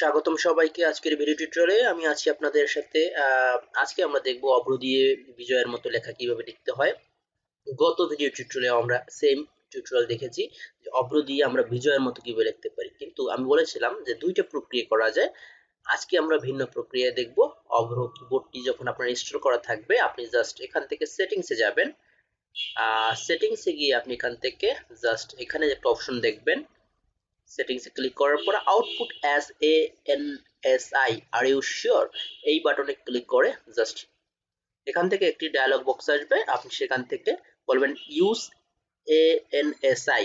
স্বাগতম সবাইকে আজকের ভিডিও টিউটোরিয়ালে। আমি আছি আপনাদের সাথে। আজকে আমরা দেখব অভ্র দিয়ে বিজয়ের মতো লেখা কিভাবে লিখতে হয়। গত ভিডিও টিউটোরিয়ালে আমরা সেম টিউটোরিয়াল দেখেছি যে অভ্র দিয়ে আমরা বিজয়ের মতো কিভাবে লিখতে পারি, কিন্তু আমি বলেছিলাম যে দুইটা প্রক্রিয়া করা যায়। আজকে আমরা ভিন্ন প্রক্রিয়া দেখব। অভ্র কিবোর্ডটি যখন আপনার ইনস্টল করা থাকবে, আপনি জাস্ট এখান থেকে সেটিংসে যাবেন। সেটিংসে গিয়ে আপনি এখান থেকে জাস্ট এখানে একটা অপশন দেখবেন। সেটিংসে ক্লিক করার পর output as A N S I are you sure এই বাটনে ক্লিক করে জাস্ট এখান থেকে একটি ডায়লগ বক্স আসবে। আপনি সেখান থেকে বলবেন use a N S I,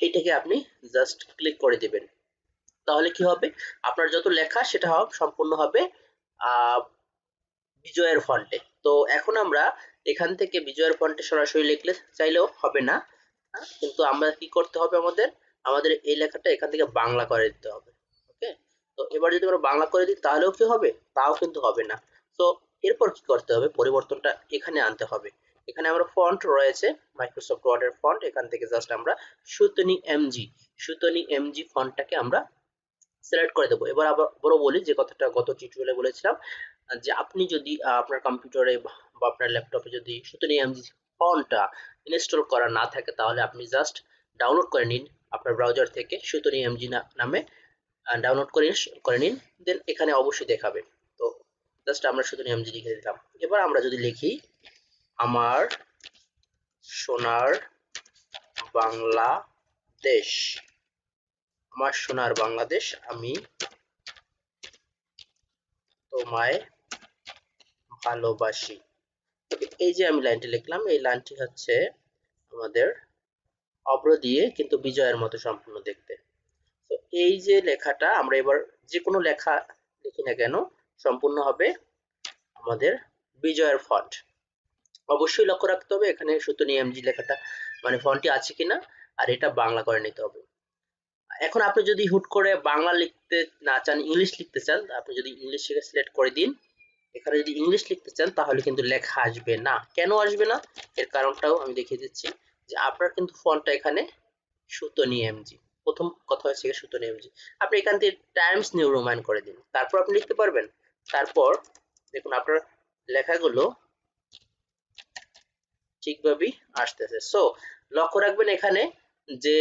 এটাকে আপনি জাস্ট ক্লিক করে দিবেন। তাহলে কি হবে, আপনার যত লেখা সেটা সম্পূর্ণ হবে বিজয়ের ফন্টে। তো এখন আমরা এখান থেকে বিজয়ের ফন্টে সরাসরি লিখলে চাইলেও হবে না, কিন্তু আমরা কি করতে হবে, আমাদের এই লেখাটা এখান থেকে বাংলা করে দিতে হবে। ওকে, তো এবার যদি আমরা বাংলা করে দিই তাহলেও কি হবে, তাও কিন্তু হবে না। তো এরপর কি করতে হবে, পরিবর্তনটা এখানে আনতে হবে। এখানে আমরা ফন্ট রয়েছে মাইক্রোসফট ওয়ার্ডের ফন্ট, এখান থেকে জাস্ট আমরা সুতনি এমজি ফন্টটাকে আমরা সিলেক্ট করে দেবো। এবার আবারও বলি যে কথাটা গত টিউটোরিয়ালে বলেছিলাম, যে আপনি যদি আপনার কম্পিউটারে বা আপনার ল্যাপটপে যদি SutonnyMJ ফন্টটা ইনস্টল করা না থাকে, তাহলে আপনি জাস্ট ডাউনলোড করে নিন আপনার ব্রাউজার থেকে SutonnyMJ নামে ডাউনলোড করে নিন। দেন এখানে অবশ্যই দেখাবে। তো জাস্ট আমরা SutonnyMJ লিখে দিলাম। এবার আমরা যদি লিখি আমার সোনার বাংলাদেশ, আমার সোনার বাংলাদেশ, আমি তোমায় ভালোবাসি। এই যে আমি লাইনটি লিখলাম, এই লাইনটি হচ্ছে আমাদের অভ্র দিয়ে কিন্তু বিজয়ের মতো সম্পূর্ণ দেখতে। তো এই যে লেখাটা আমরা এবার যে কোনো লেখা লিখি না কেন সম্পূর্ণ হবে আমাদের বিজয়ের ফন্ট। অবশ্যই লক্ষ্য রাখতে হবে এখানে SutonnyMJ লেখাটা মানে ফন্টটি আছে কিনা, আর এটা বাংলা করে নিতে হবে। এখন আপনি যদি হুট করে বাংলা লিখতে না চান, ইংলিশ লিখতে চান, আপনি যদি ইংলিশ সিলেক্ট করে দিন। এখানে যদি ইংলিশ লিখতে চান তাহলে কিন্তু লেখা আসবে না। কেন আসবে না, এর কারণটাও আমি দেখিয়ে দিচ্ছি। যে আপনার কিন্তু ফন্টটা এখানে SutonnyMJ, প্রথম কথা হচ্ছে SutonnyMJ। আপনি এখান থেকে টাইমস নিউ রোমান করে দিন, তারপর আপনি লিখতে পারবেন। তারপর দেখুন আপনার লেখাগুলো ঠিকভাবেই আসতেছে। সো লক্ষ্য রাখবেন এখানে যে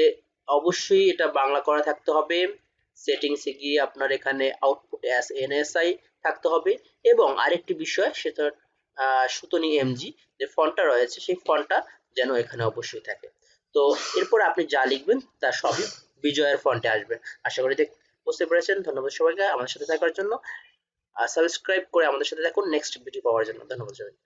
অবশ্যই এটা বাংলা করা থাকতে হবে। সেটিংসে গিয়ে আপনার এখানে আউটপুট অ্যাজ এনএসআই থাকতে হবে, এবং আরেকটি বিষয় সেটা SutonnyMJ যে ফন্টটা রয়েছে সেই ফন্টটা যেন এখানে অবশ্যই থাকে। তো এরপর আপনি যা লিখবেন তা সবই বিজয়ের ফন্টে আসবে। আশা করি বুঝতে পেরেছেন। ধন্যবাদ সবাইকে আমাদের সাথে থাকার জন্য। সাবস্ক্রাইব করে আমাদের সাথে থাকুন নেক্সট ভিডিও পাওয়ার জন্য। ধন্যবাদ সবাইকে।